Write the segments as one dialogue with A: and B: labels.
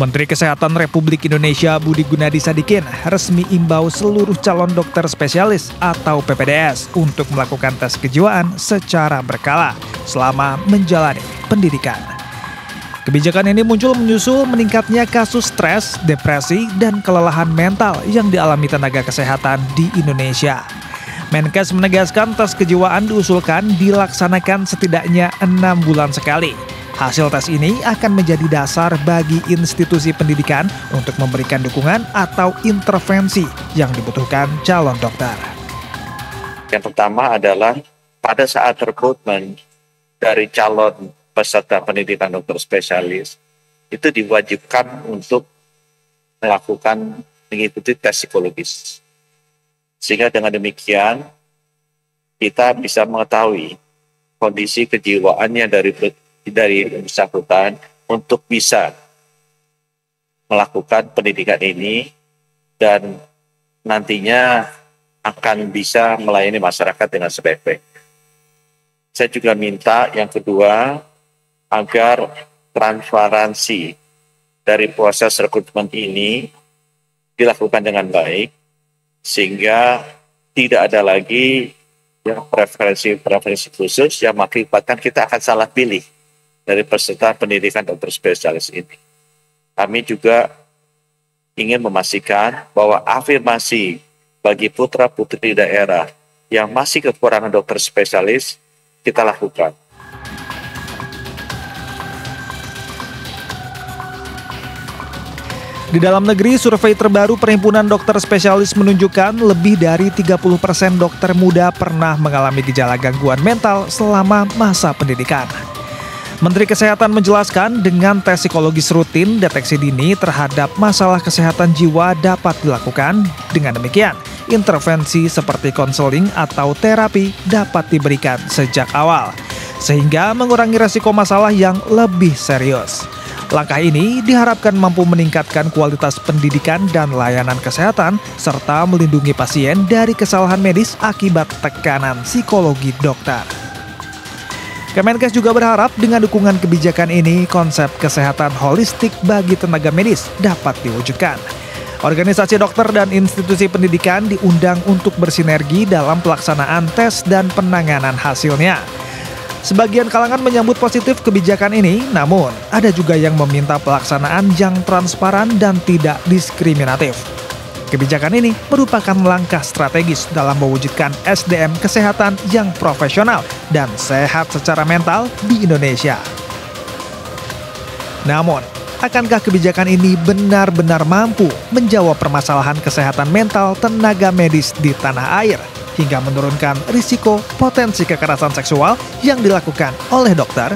A: Menteri Kesehatan Republik Indonesia Budi Gunadi Sadikin resmi imbau seluruh calon dokter spesialis atau PPDS untuk melakukan tes kejiwaan secara berkala selama menjalani pendidikan. Kebijakan ini muncul menyusul meningkatnya kasus stres, depresi, dan kelelahan mental yang dialami tenaga kesehatan di Indonesia. Menkes menegaskan tes kejiwaan diusulkan dilaksanakan setidaknya 6 bulan sekali. Hasil tes ini akan menjadi dasar bagi institusi pendidikan untuk memberikan dukungan atau intervensi yang dibutuhkan calon dokter.
B: Yang pertama adalah pada saat rekrutmen dari calon peserta pendidikan dokter spesialis, itu diwajibkan untuk mengikuti tes psikologis. Sehingga dengan demikian, kita bisa mengetahui kondisi kejiwaannya dari bersangkutan untuk bisa melakukan pendidikan ini dan nantinya akan bisa melayani masyarakat dengan sebaik-baik. Saya juga minta yang kedua agar transparansi dari proses rekrutmen ini dilakukan dengan baik sehingga tidak ada lagi yang preferensi khusus yang mengakibatkan kita akan salah pilih dari peserta pendidikan dokter spesialis ini. Kami juga ingin memastikan bahwa afirmasi bagi putra-putri daerah yang masih kekurangan dokter spesialis kita lakukan.
A: Di dalam negeri, survei terbaru Perhimpunan Dokter Spesialis menunjukkan lebih dari 30% dokter muda pernah mengalami gejala gangguan mental selama masa pendidikan. Menteri Kesehatan menjelaskan dengan tes psikologis rutin, deteksi dini terhadap masalah kesehatan jiwa dapat dilakukan. Dengan demikian, intervensi seperti konseling atau terapi dapat diberikan sejak awal, sehingga mengurangi resiko masalah yang lebih serius. Langkah ini diharapkan mampu meningkatkan kualitas pendidikan dan layanan kesehatan, serta melindungi pasien dari kesalahan medis akibat tekanan psikologi dokter. Kemenkes juga berharap dengan dukungan kebijakan ini, konsep kesehatan holistik bagi tenaga medis dapat diwujudkan. Organisasi dokter dan institusi pendidikan diundang untuk bersinergi dalam pelaksanaan tes dan penanganan hasilnya. Sebagian kalangan menyambut positif kebijakan ini, namun ada juga yang meminta pelaksanaan yang transparan dan tidak diskriminatif. Kebijakan ini merupakan langkah strategis dalam mewujudkan SDM kesehatan yang profesional dan sehat secara mental di Indonesia. Namun, akankah kebijakan ini benar-benar mampu menjawab permasalahan kesehatan mental tenaga medis di tanah air hingga menurunkan risiko potensi kekerasan seksual yang dilakukan oleh dokter?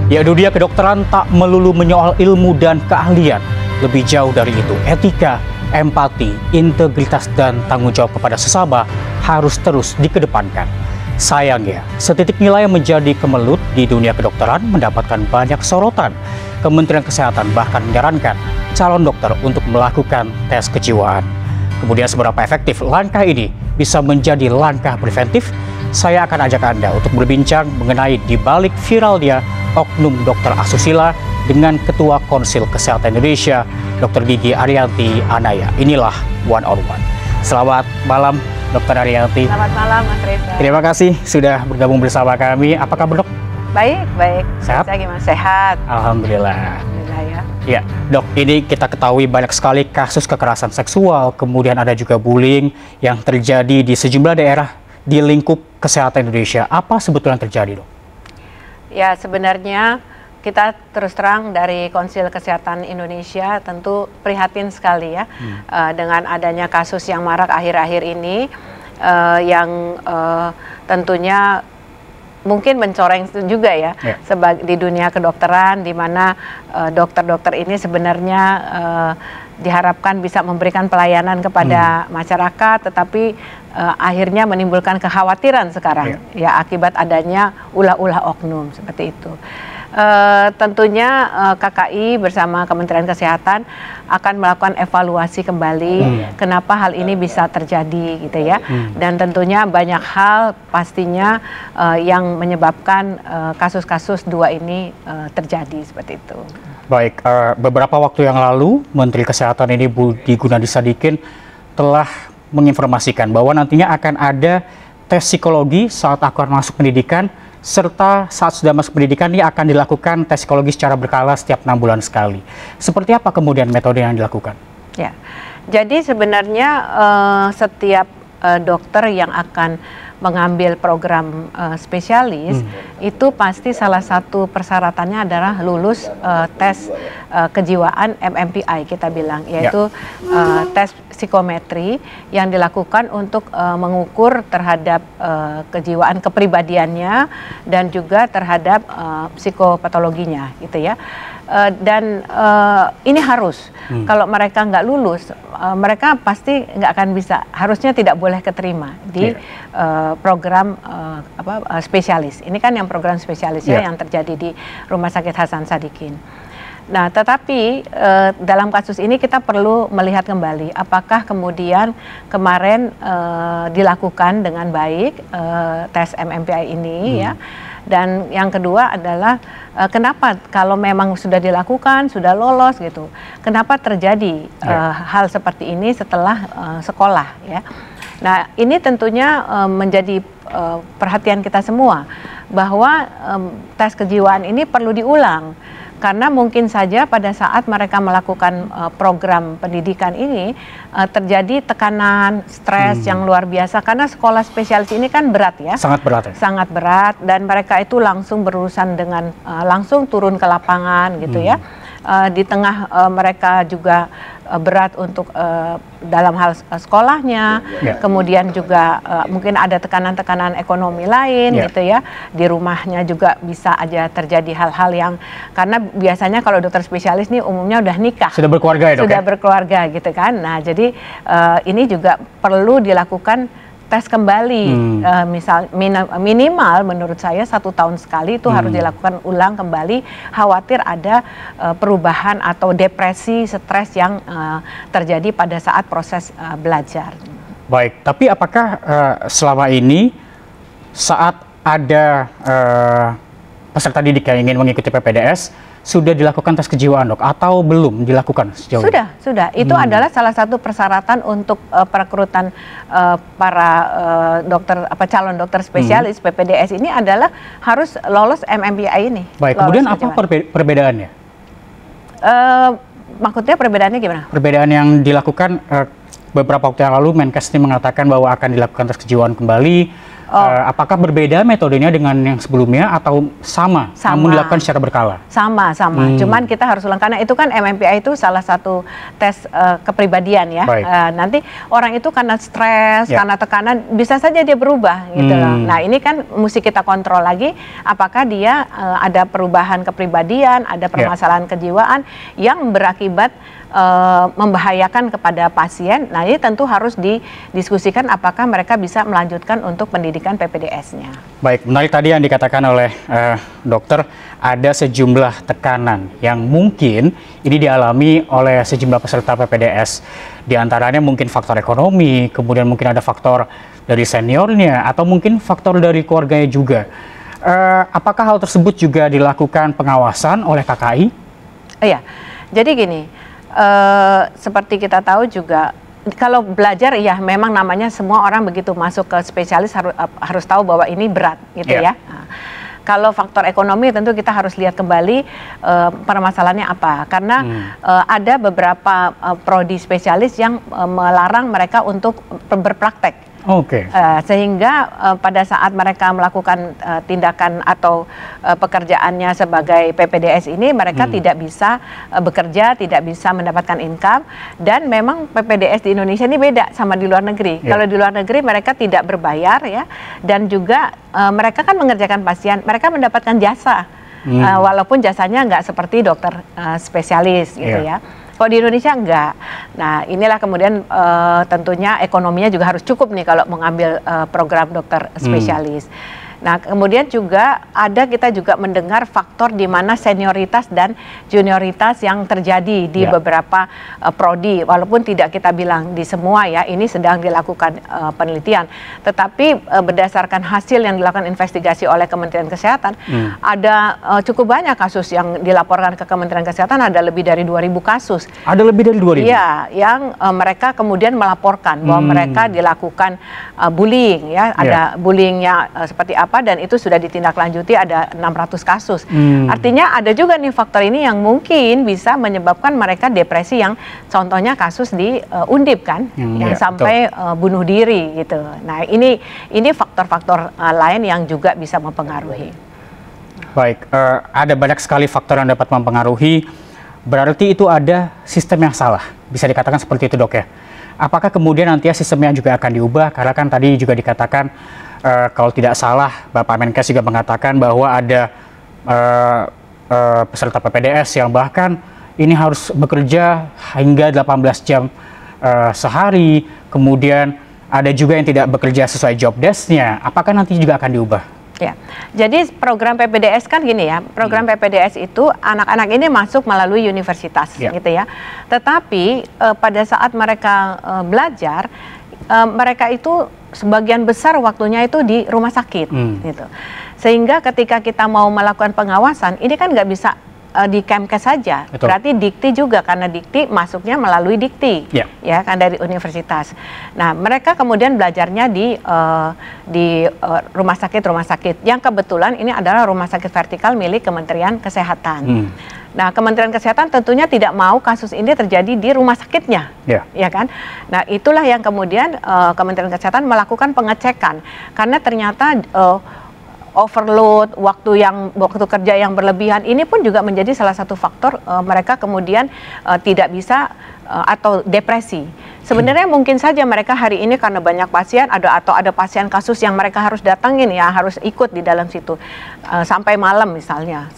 C: Ya, dunia kedokteran tak melulu menyoal ilmu dan keahlian. Lebih jauh dari itu, etika, empati, integritas, dan tanggung jawab kepada sesama harus terus dikedepankan. Sayangnya, setitik nilai yang menjadi kemelut di dunia kedokteran mendapatkan banyak sorotan. Kementerian Kesehatan bahkan menyarankan calon dokter untuk melakukan tes kejiwaan. Kemudian seberapa efektif langkah ini bisa menjadi langkah preventif? Saya akan ajak Anda untuk berbincang mengenai dibalik viralnya oknum dokter asusila dengan Ketua Konsil Kesehatan Indonesia, Dr. Gigi Ariyanti Anaya. Inilah One on One. Selamat malam, Dr. Ariyanti.
D: Selamat malam, Mas Reza.
C: Terima kasih sudah bergabung bersama kami. Apa kabar, Dok?
D: Baik, baik.
C: Sehat?
D: Saya gimana? Sehat.
C: Alhamdulillah.
D: Alhamdulillah ya.
C: Ya, Dok, ini kita ketahui banyak sekali kasus kekerasan seksual, kemudian ada juga bullying yang terjadi di sejumlah daerah di lingkup kesehatan Indonesia. Apa sebetulnya yang terjadi, Dok?
D: Ya, sebenarnya kita terus terang dari Konsil Kesehatan Indonesia tentu prihatin sekali ya dengan adanya kasus yang marak akhir-akhir ini yang tentunya mungkin mencoreng juga ya di dunia kedokteran, di mana dokter-dokter ini sebenarnya diharapkan bisa memberikan pelayanan kepada masyarakat, tetapi akhirnya menimbulkan kekhawatiran sekarang ya akibat adanya ulah-ulah oknum seperti itu. Tentunya KKI bersama Kementerian Kesehatan akan melakukan evaluasi kembali kenapa hal ini bisa terjadi gitu ya. Dan tentunya banyak hal pastinya yang menyebabkan kasus-kasus dua ini terjadi seperti itu.
C: Baik, beberapa waktu yang lalu Menteri Kesehatan ini Budi Gunadi Sadikin telah menginformasikan bahwa nantinya akan ada tes psikologi saat akan masuk pendidikan, serta saat sudah masuk pendidikan ini akan dilakukan tes psikologi secara berkala setiap 6 bulan sekali. Seperti apa kemudian metode yang dilakukan?
D: Ya, jadi sebenarnya setiap dokter yang akan mengambil program spesialis itu pasti salah satu persyaratannya adalah lulus tes kejiwaan MMPI kita bilang, yaitu tes psikometri yang dilakukan untuk mengukur terhadap kejiwaan kepribadiannya dan juga terhadap psikopatologinya gitu ya. Dan ini harus kalau mereka nggak lulus mereka pasti nggak akan bisa, harusnya tidak boleh keterima di program spesialis. Ini kan yang program spesialis ya yang terjadi di Rumah Sakit Hasan Sadikin. Nah, tetapi dalam kasus ini kita perlu melihat kembali apakah kemudian kemarin dilakukan dengan baik tes MMPI ini ya. Dan yang kedua adalah kenapa kalau memang sudah dilakukan, sudah lolos gitu, kenapa terjadi hal seperti ini setelah sekolah ya. Nah, ini tentunya menjadi perhatian kita semua bahwa tes kejiwaan ini perlu diulang. Karena mungkin saja pada saat mereka melakukan program pendidikan ini terjadi tekanan, stres yang luar biasa. Karena sekolah spesialis ini kan berat ya. Sangat berat ya? Sangat berat, dan mereka itu langsung berurusan dengan, langsung turun ke lapangan gitu ya. Di tengah mereka juga berat untuk dalam hal sekolahnya, kemudian juga mungkin ada tekanan-tekanan ekonomi lain gitu ya, di rumahnya juga bisa aja terjadi hal-hal yang, karena biasanya kalau dokter spesialis nih umumnya udah nikah, sudah berkeluarga ya dok, sudah berkeluarga gitu kan. Nah jadi ini juga perlu dilakukan tes kembali, minimal menurut saya 1 tahun sekali itu harus dilakukan ulang kembali, khawatir ada perubahan atau depresi, stres yang terjadi pada saat proses belajar.
C: Baik, tapi apakah selama ini saat ada peserta didik yang ingin mengikuti PPDS sudah dilakukan tes kejiwaan dok, atau belum dilakukan sejauh ini? Sudah. Itu adalah salah satu persyaratan untuk perekrutan para dokter, calon dokter spesialis PPDS ini adalah harus lolos MMPI ini. Baik, kemudian apa perbedaannya? Maksudnya perbedaannya gimana? Perbedaan yang dilakukan beberapa waktu yang lalu Menkes ini mengatakan bahwa akan dilakukan tes kejiwaan kembali. Apakah berbeda metodenya dengan yang sebelumnya atau sama, namun dilakukan secara berkala? Sama. Cuman kita harus ulang, karena itu kan MMPI itu salah satu tes kepribadian ya. Nanti orang itu karena stres, karena tekanan, bisa saja dia berubah gitu loh. Nah ini kan mesti kita kontrol lagi, apakah dia ada perubahan kepribadian, ada permasalahan kejiwaan yang berakibat membahayakan kepada pasien. Nah ini tentu harus didiskusikan apakah mereka bisa melanjutkan untuk pendidikan PPDS-nya. Baik, menarik tadi yang dikatakan oleh dokter, ada sejumlah tekanan yang mungkin ini dialami oleh sejumlah peserta PPDS. Di antaranya mungkin faktor ekonomi, kemudian mungkin ada faktor dari seniornya, atau mungkin faktor dari keluarganya juga. Apakah hal tersebut juga dilakukan pengawasan oleh KKI? Iya, jadi gini, seperti kita tahu juga kalau belajar ya memang namanya semua orang begitu masuk ke spesialis harus tahu bahwa ini berat gitu ya. Nah, kalau faktor ekonomi tentu kita harus lihat kembali permasalahannya apa, karena ada beberapa prodi spesialis yang melarang mereka untuk berpraktek. Sehingga pada saat mereka melakukan tindakan atau pekerjaannya sebagai PPDS ini, mereka tidak bisa bekerja, tidak bisa mendapatkan income. Dan memang PPDS di Indonesia ini beda sama di luar negeri. Kalau di luar negeri mereka tidak berbayar ya, dan juga mereka kan mengerjakan pasien, mereka mendapatkan jasa, walaupun jasanya nggak seperti dokter spesialis gitu ya.
D: Kalau di Indonesia enggak. Nah, inilah kemudian tentunya ekonominya juga harus cukup nih kalau mengambil program dokter spesialis. Nah, kemudian juga kita juga mendengar faktor di mana senioritas dan junioritas yang terjadi di beberapa prodi, walaupun tidak kita bilang di semua ya, ini sedang dilakukan penelitian. Tetapi berdasarkan hasil yang dilakukan investigasi oleh Kementerian Kesehatan, ada cukup banyak kasus yang dilaporkan ke Kementerian Kesehatan, ada lebih dari 2.000 kasus.
C: Ada lebih dari 2.000?
D: Iya, yang mereka kemudian melaporkan bahwa mereka dilakukan bullying ya, ada bullyingnya seperti apa, dan itu sudah ditindaklanjuti, ada 600 kasus. Artinya ada juga nih faktor ini yang mungkin bisa menyebabkan mereka depresi, yang contohnya kasus di Undip kan, yang sampai bunuh diri gitu. Nah, ini faktor-faktor lain yang juga bisa mempengaruhi.
C: Baik, ada banyak sekali faktor yang dapat mempengaruhi. Berarti itu ada sistem yang salah, bisa dikatakan seperti itu, Dok ya. Apakah kemudian nanti sistemnya juga akan diubah? Karena kan tadi juga dikatakan kalau tidak salah, Bapak Menkes juga mengatakan bahwa ada peserta PPDS yang bahkan ini harus bekerja hingga 18 jam sehari. Kemudian ada juga yang tidak bekerja sesuai job desk-nya. Apakah nanti juga akan diubah?
D: Ya, jadi program PPDS kan gini ya, program PPDS itu anak-anak ini masuk melalui universitas gitu ya. Tetapi pada saat mereka belajar, mereka itu sebagian besar waktunya itu di rumah sakit gitu. Sehingga ketika kita mau melakukan pengawasan, ini kan nggak bisa di Kemkes saja.
C: Betul.
D: Berarti Dikti juga, karena Dikti masuknya melalui Dikti, ya kan, dari universitas. Nah, mereka kemudian belajarnya di rumah sakit. Yang kebetulan ini adalah rumah sakit vertikal milik Kementerian Kesehatan. Nah, Kementerian Kesehatan tentunya tidak mau kasus ini terjadi di rumah sakitnya, ya kan? Nah, itulah yang kemudian Kementerian Kesehatan melakukan pengecekan, karena ternyata overload, waktu kerja yang berlebihan ini pun juga menjadi salah satu faktor mereka kemudian tidak bisa atau depresi. Sebenarnya mungkin saja mereka hari ini karena banyak pasien atau ada pasien kasus yang mereka harus datangin ya, harus ikut di dalam situ sampai malam misalnya,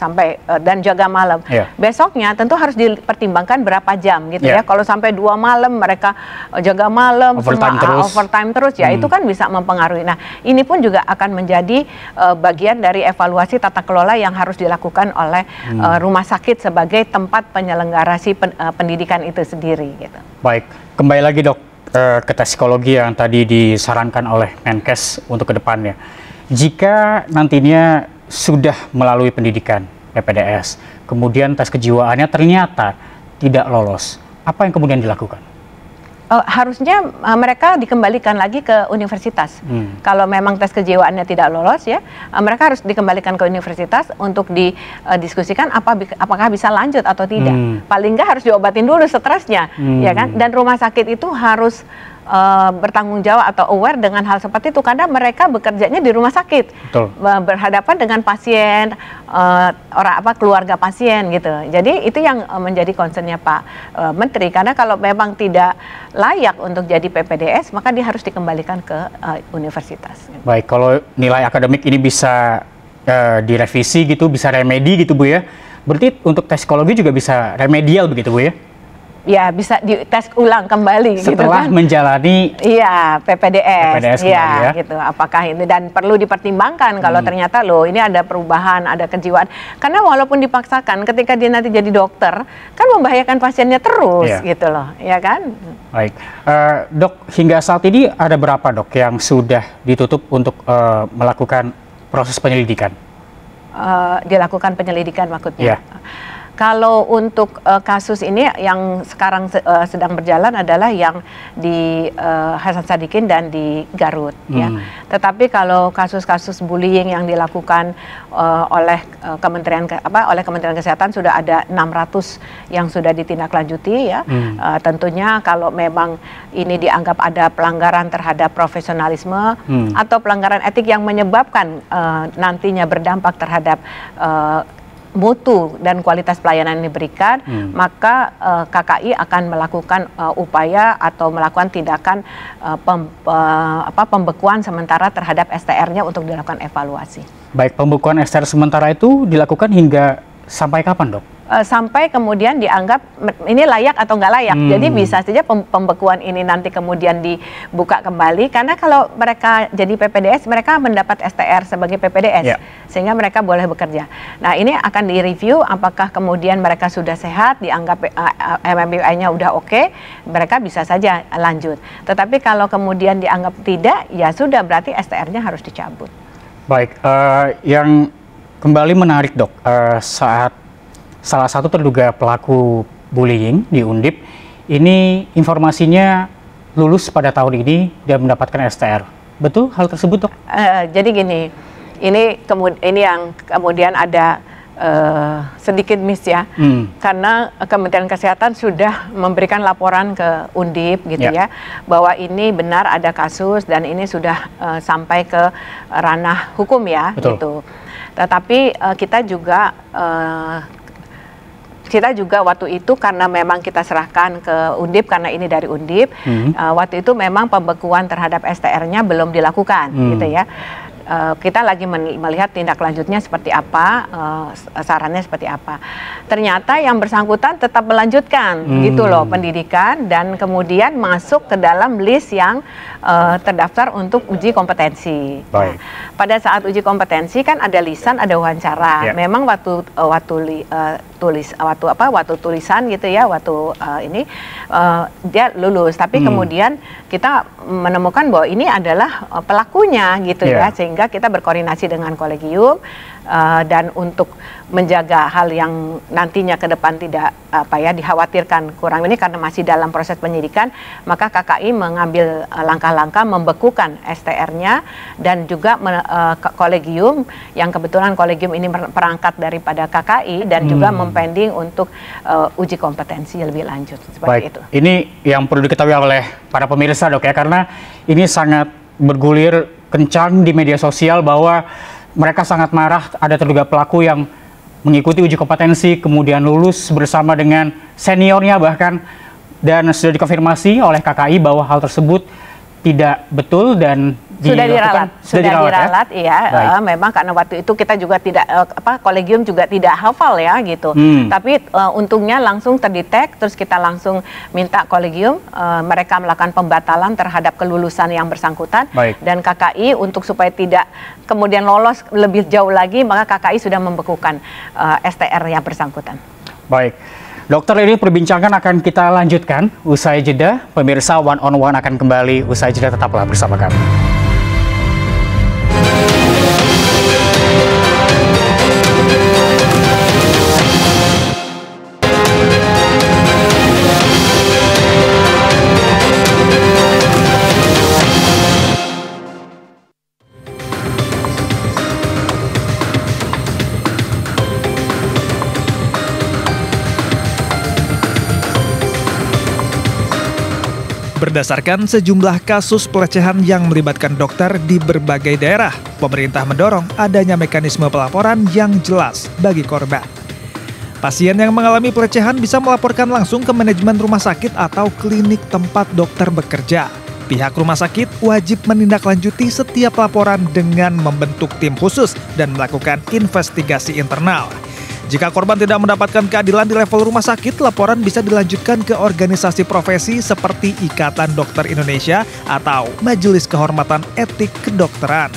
D: dan jaga malam. Besoknya tentu harus dipertimbangkan berapa jam gitu ya. Kalau sampai 2 malam mereka jaga malam, overtime terus ya, itu kan bisa mempengaruhi. Nah, ini pun juga akan menjadi bagian dari evaluasi tata kelola yang harus dilakukan oleh rumah sakit sebagai tempat penyelenggarasi pendidikan itu sendiri gitu.
C: Baik, kembali lagi Dok ke tes psikologi yang tadi disarankan oleh Menkes untuk kedepannya. Jika nantinya sudah melalui pendidikan PPDS, kemudian tes kejiwaannya ternyata tidak lolos, apa yang kemudian dilakukan?
D: Harusnya mereka dikembalikan lagi ke universitas. Kalau memang tes kejiwaannya tidak lolos ya, mereka harus dikembalikan ke universitas untuk didiskusikan apakah bisa lanjut atau tidak. Paling nggak harus diobatin dulu stresnya, ya kan? Dan rumah sakit itu harus bertanggung jawab atau aware dengan hal seperti itu, karena mereka bekerjanya di rumah sakit. Betul. Berhadapan dengan pasien, keluarga pasien gitu. Jadi itu yang menjadi concernnya Pak Menteri, karena kalau memang tidak layak untuk jadi PPDS, maka dia harus dikembalikan ke universitas.
C: Baik, kalau nilai akademik ini bisa direvisi gitu, bisa remedi gitu Bu ya. Berarti untuk tes psikologi juga bisa remedial begitu Bu ya?
D: Ya, bisa dites ulang kembali
C: setelah
D: gitu kan?
C: Menjalani
D: PPDS ya, gitu. Apakah ini, dan perlu dipertimbangkan kalau ternyata loh ini ada perubahan, ada kejiwaan. Karena walaupun dipaksakan, ketika dia nanti jadi dokter kan membahayakan pasiennya terus gitu loh, ya kan?
C: Baik, Dok, hingga saat ini ada berapa Dok yang sudah ditutup untuk melakukan proses penyelidikan?
D: Dilakukan penyelidikan maksudnya? Kalau untuk kasus ini yang sekarang sedang berjalan adalah yang di Hasan Sadikin dan di Garut, ya. Tetapi kalau kasus-kasus bullying yang dilakukan oleh Kementerian Kesehatan sudah ada 600 yang sudah ditindaklanjuti, ya. Tentunya kalau memang ini dianggap ada pelanggaran terhadap profesionalisme atau pelanggaran etik yang menyebabkan nantinya berdampak terhadap mutu dan kualitas pelayanan yang diberikan, maka KKI akan melakukan upaya atau melakukan tindakan pembekuan sementara terhadap STR-nya untuk dilakukan evaluasi.
C: Baik, pembekuan STR sementara itu dilakukan hingga sampai kapan Dok?
D: sampai kemudian dianggap ini layak atau nggak layak. Jadi bisa saja pembekuan ini nanti kemudian dibuka kembali, karena kalau mereka jadi PPDS, mereka mendapat STR sebagai PPDS, sehingga mereka boleh bekerja. Nah, ini akan direview apakah kemudian mereka sudah sehat, dianggap MMBI-nya udah oke, mereka bisa saja lanjut. Tetapi kalau kemudian dianggap tidak, ya sudah, berarti STR-nya harus dicabut.
C: Baik, yang kembali menarik dok, saat salah satu terduga pelaku bullying di Undip, ini informasinya lulus pada tahun ini dan mendapatkan STR. Betul hal tersebut dok?
D: Jadi gini, ini yang kemudian ada sedikit miss ya, karena Kementerian Kesehatan sudah memberikan laporan ke Undip gitu ya, bahwa ini benar ada kasus dan ini sudah sampai ke ranah hukum ya.
C: Betul.
D: Gitu. Tetapi kita juga waktu itu, karena memang kita serahkan ke Undip, karena ini dari Undip, waktu itu memang pembekuan terhadap STR-nya belum dilakukan gitu ya. Kita lagi melihat tindak lanjutnya seperti apa, sarannya seperti apa. Ternyata yang bersangkutan tetap melanjutkan gitu loh pendidikan, dan kemudian masuk ke dalam list yang terdaftar untuk uji kompetensi. Nah, pada saat uji kompetensi kan ada lisan, ada wawancara. Memang waktu tulisan gitu ya, dia lulus. Tapi kemudian kita menemukan bahwa ini adalah pelakunya gitu ya, sehingga kita berkoordinasi dengan kolegium, dan untuk menjaga hal yang nantinya ke depan tidak dikhawatirkan kurang ini karena masih dalam proses penyidikan, maka KKI mengambil langkah-langkah membekukan STR-nya, dan juga kolegium, yang kebetulan kolegium ini perangkat daripada KKI, dan juga mempending untuk uji kompetensi lebih lanjut seperti itu. Ini
C: yang perlu diketahui oleh para pemirsa dok ya, karena ini sangat bergulir kencang di media sosial bahwa mereka sangat marah ada terduga pelaku yang mengikuti uji kompetensi kemudian lulus bersama dengan seniornya bahkan, dan sudah dikonfirmasi oleh KKI bahwa hal tersebut tidak betul dan
D: sudah diralat ya. Memang karena waktu itu kita juga tidak kolegium juga tidak hafal ya gitu. Tapi untungnya langsung terdetek, terus kita langsung minta kolegium mereka melakukan pembatalan terhadap kelulusan yang bersangkutan. Dan KKI untuk supaya tidak kemudian lolos lebih jauh lagi, maka KKI sudah membekukan STR yang bersangkutan.
C: Baik. Dokter, ini perbincangan akan kita lanjutkan usai jeda. Pemirsa, One on One akan kembali usai jeda, tetaplah bersama kami.
A: Berdasarkan sejumlah kasus pelecehan yang melibatkan dokter di berbagai daerah, pemerintah mendorong adanya mekanisme pelaporan yang jelas bagi korban. Pasien yang mengalami pelecehan bisa melaporkan langsung ke manajemen rumah sakit atau klinik tempat dokter bekerja. Pihak rumah sakit wajib menindaklanjuti setiap laporan dengan membentuk tim khusus dan melakukan investigasi internal. Jika korban tidak mendapatkan keadilan di level rumah sakit, laporan bisa dilanjutkan ke organisasi profesi seperti Ikatan Dokter Indonesia atau Majelis Kehormatan Etik Kedokteran.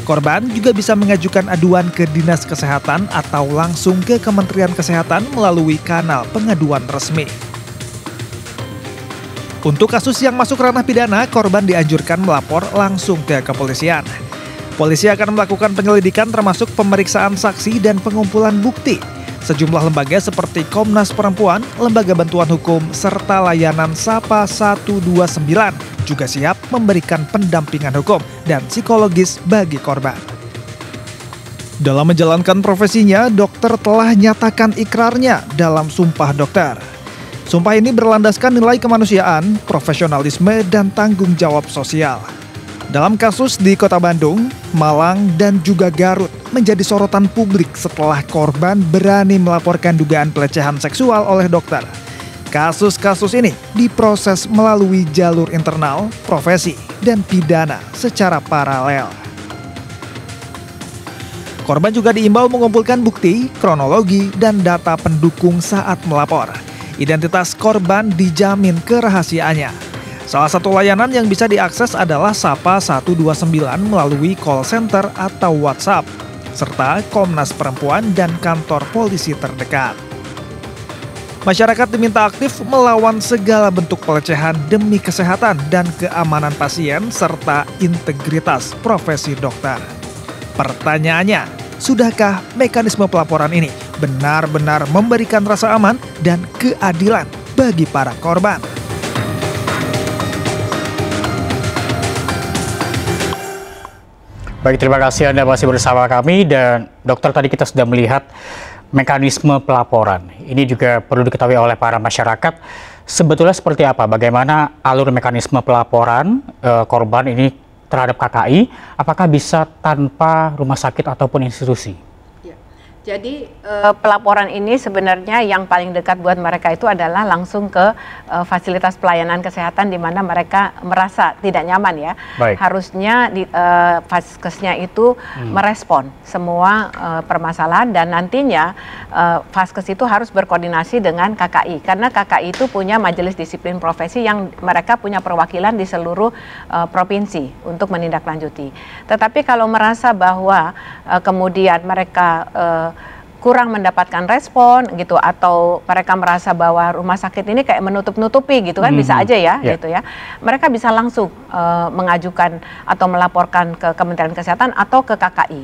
A: Korban juga bisa mengajukan aduan ke Dinas Kesehatan atau langsung ke Kementerian Kesehatan melalui kanal pengaduan resmi. Untuk kasus yang masuk ranah pidana, korban dianjurkan melapor langsung ke kepolisian. Polisi akan melakukan penyelidikan termasuk pemeriksaan saksi dan pengumpulan bukti. Sejumlah lembaga seperti Komnas Perempuan, Lembaga Bantuan Hukum, serta layanan Sapa 129 juga siap memberikan pendampingan hukum dan psikologis bagi korban. Dalam menjalankan profesinya, dokter telah nyatakan ikrarnya dalam Sumpah Dokter. Sumpah ini berlandaskan nilai kemanusiaan, profesionalisme, dan tanggung jawab sosial. Dalam kasus di Kota Bandung, Malang, dan juga Garut menjadi sorotan publik setelah korban berani melaporkan dugaan pelecehan seksual oleh dokter. Kasus-kasus ini diproses melalui jalur internal, profesi, dan pidana secara paralel. Korban juga diimbau mengumpulkan bukti, kronologi, dan data pendukung saat melapor. Identitas korban dijamin kerahasiaannya. Salah satu layanan yang bisa diakses adalah Sapa 129 melalui call center atau WhatsApp, serta Komnas Perempuan dan kantor polisi terdekat. Masyarakat diminta aktif melawan segala bentuk pelecehan demi kesehatan dan keamanan pasien serta integritas profesi dokter. Pertanyaannya, sudahkah mekanisme pelaporan ini benar-benar memberikan rasa aman dan keadilan bagi para korban?
C: Baik, terima kasih Anda masih bersama kami. Dan dokter, tadi kita sudah melihat mekanisme pelaporan. Ini juga perlu diketahui oleh para masyarakat. Sebetulnya seperti apa? Bagaimana alur mekanisme pelaporan korban ini terhadap KKI? Apakah bisa tanpa rumah sakit ataupun institusi?
D: Jadi pelaporan ini sebenarnya yang paling dekat buat mereka itu adalah langsung ke fasilitas pelayanan kesehatan di mana mereka merasa tidak nyaman ya.
C: Baik.
D: Harusnya Vaskesnya itu merespon semua permasalahan, dan nantinya Vaskes itu harus berkoordinasi dengan KKI karena KKI itu punya majelis disiplin profesi yang mereka punya perwakilan di seluruh provinsi untuk menindaklanjuti. Tetapi kalau merasa bahwa kemudian mereka kurang mendapatkan respon gitu, atau mereka merasa bahwa rumah sakit ini kayak menutup-nutupi gitu kan, bisa aja ya gitu ya. Mereka bisa langsung mengajukan atau melaporkan ke Kementerian Kesehatan atau ke KKI.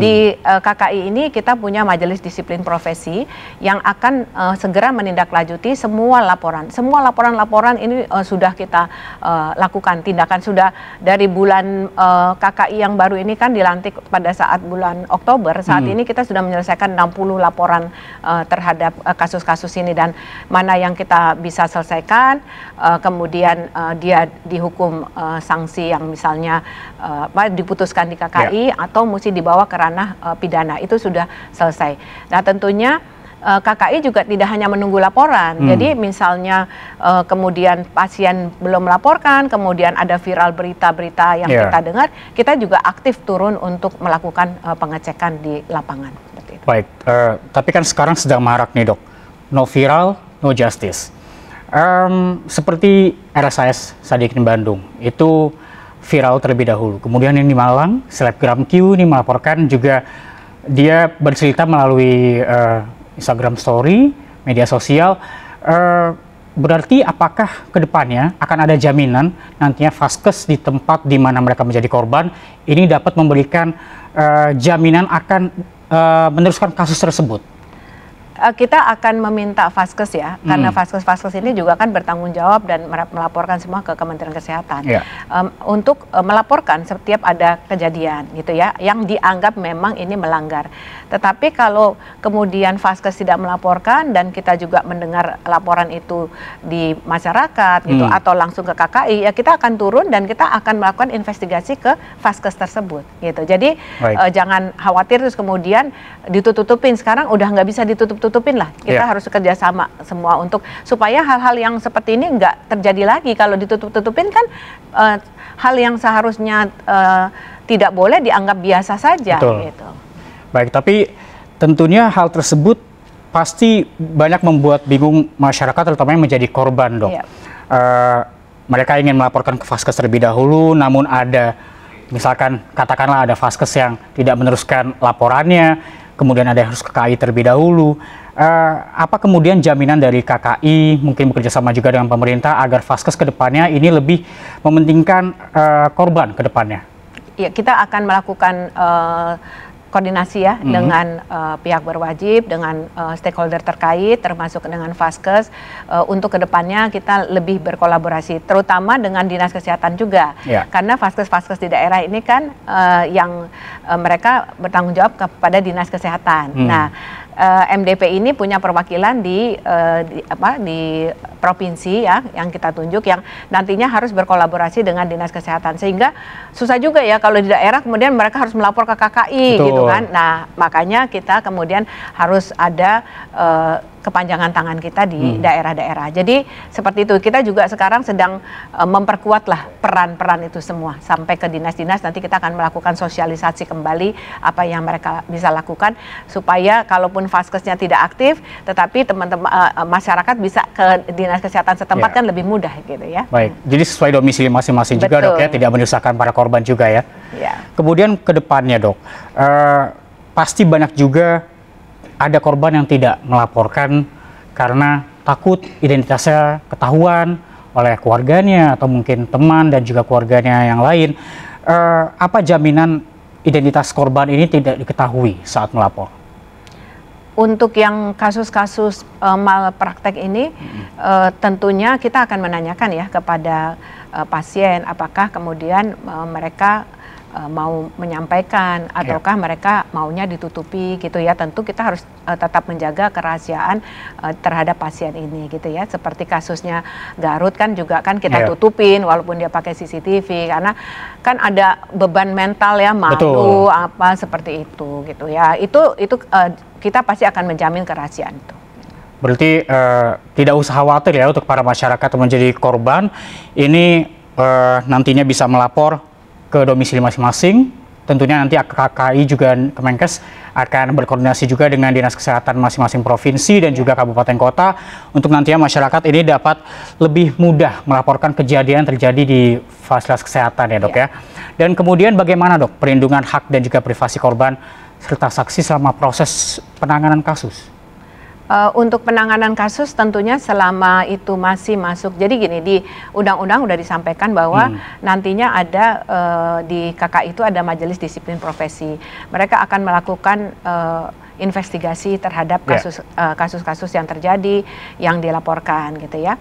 D: Di KKI ini kita punya majelis disiplin profesi yang akan segera menindaklanjuti semua laporan. Semua laporan-laporan ini sudah kita lakukan tindakan, sudah dari bulan KKI yang baru ini kan dilantik pada saat bulan Oktober. Saat ini kita sudah menyelesaikan 60 laporan terhadap kasus-kasus ini, dan mana yang kita bisa selesaikan, kemudian dia dihukum sanksi yang misalnya diputuskan di KKI atau mesti dibawa ke ranah pidana, itu sudah selesai. Nah tentunya KKI juga tidak hanya menunggu laporan. Jadi misalnya kemudian pasien belum melaporkan, kemudian ada viral berita-berita yang kita dengar, kita juga aktif turun untuk melakukan pengecekan di lapangan.
C: Baik, tapi kan sekarang sedang marak nih dok, no viral, no justice. Seperti RSIS Sadikin Bandung, itu viral terlebih dahulu. Kemudian yang di Malang, selebgram Q ini melaporkan juga, dia bercerita melalui Instagram Story, media sosial. Berarti apakah kedepannya akan ada jaminan nantinya Vaskes di tempat di mana mereka menjadi korban ini dapat memberikan jaminan akan meneruskan kasus tersebut?
D: Kita akan meminta Vaskes ya, karena Vaskes ini juga kan bertanggung jawab dan melaporkan semua ke Kementerian Kesehatan untuk melaporkan setiap ada kejadian gitu ya, yang dianggap memang ini melanggar. Tetapi kalau kemudian Vaskes tidak melaporkan dan kita juga mendengar laporan itu di masyarakat gitu, atau langsung ke KKI, ya kita akan turun dan kita akan melakukan investigasi ke Vaskes tersebut gitu. Jadi jangan khawatir terus kemudian ditutup-tutupin. Sekarang udah nggak bisa ditutup-tutupin lah. Kita harus kerja sama semua untuk supaya hal-hal yang seperti ini nggak terjadi lagi. Kalau ditutup-tutupin kan hal yang seharusnya tidak boleh dianggap biasa saja. Gitu.
C: Baik, tapi tentunya hal tersebut pasti banyak membuat bingung masyarakat, terutama yang menjadi korban, dok. Mereka ingin melaporkan ke Vaskes terlebih dahulu, namun ada, misalkan katakanlah ada Vaskes yang tidak meneruskan laporannya, kemudian ada yang harus ke KKI terlebih dahulu. Apa kemudian jaminan dari KKI, mungkin bekerja sama juga dengan pemerintah, agar Vaskes ke depannya ini lebih mementingkan korban ke depannya?
D: Ya, kita akan melakukan koordinasi ya dengan pihak berwajib, dengan stakeholder terkait, termasuk dengan Vaskes, untuk kedepannya kita lebih berkolaborasi, terutama dengan Dinas Kesehatan juga, karena Vaskes di daerah ini kan yang mereka bertanggung jawab kepada Dinas Kesehatan. Nah, MDP ini punya perwakilan di provinsi ya, yang kita tunjuk, yang nantinya harus berkolaborasi dengan Dinas Kesehatan, sehingga susah juga ya kalau di daerah kemudian mereka harus melapor ke KKI gitu kan. Nah, makanya kita kemudian harus ada kepanjangan tangan kita di daerah-daerah. Jadi seperti itu, kita juga sekarang sedang memperkuatlah peran-peran itu semua sampai ke dinas-dinas. Nanti kita akan melakukan sosialisasi kembali apa yang mereka bisa lakukan supaya kalaupun vaskesnya tidak aktif, tetapi teman-teman masyarakat bisa ke dinas kesehatan setempat kan lebih mudah gitu ya.
C: Baik, jadi sesuai domisili masing-masing juga dok ya, tidak menyusahkan para korban juga ya. Kemudian ke depannya dok, pasti banyak juga ada korban yang tidak melaporkan karena takut identitasnya ketahuan oleh keluarganya atau mungkin teman dan juga keluarganya yang lain. Apa jaminan identitas korban ini tidak diketahui saat melapor?
D: Untuk yang kasus-kasus malpraktek ini, tentunya kita akan menanyakan ya kepada pasien apakah kemudian mereka mau menyampaikan ataukah mereka maunya ditutupi gitu ya. Tentu kita harus tetap menjaga kerahasiaan terhadap pasien ini gitu ya. Seperti kasusnya Garut kan juga kan kita tutupin walaupun dia pakai CCTV karena kan ada beban mental ya, malu apa seperti itu gitu ya. Itu kita pasti akan menjamin kerahasiaan itu.
C: Berarti tidak usah khawatir ya untuk para masyarakat yang menjadi korban ini nantinya bisa melapor ke domisili masing-masing. Tentunya nanti KKI juga Kemenkes akan berkoordinasi juga dengan dinas kesehatan masing-masing provinsi dan juga kabupaten kota untuk nantinya masyarakat ini dapat lebih mudah melaporkan kejadian terjadi di fasilitas kesehatan ya dok ya. Dan kemudian bagaimana dok perlindungan hak dan juga privasi korban serta saksi selama proses penanganan kasus?
D: Untuk penanganan kasus tentunya selama itu masih masuk. Jadi gini, di undang-undang udah disampaikan bahwa nantinya ada di KKI itu ada majelis disiplin profesi. Mereka akan melakukan investigasi terhadap kasus-kasus yang terjadi, yang dilaporkan gitu ya.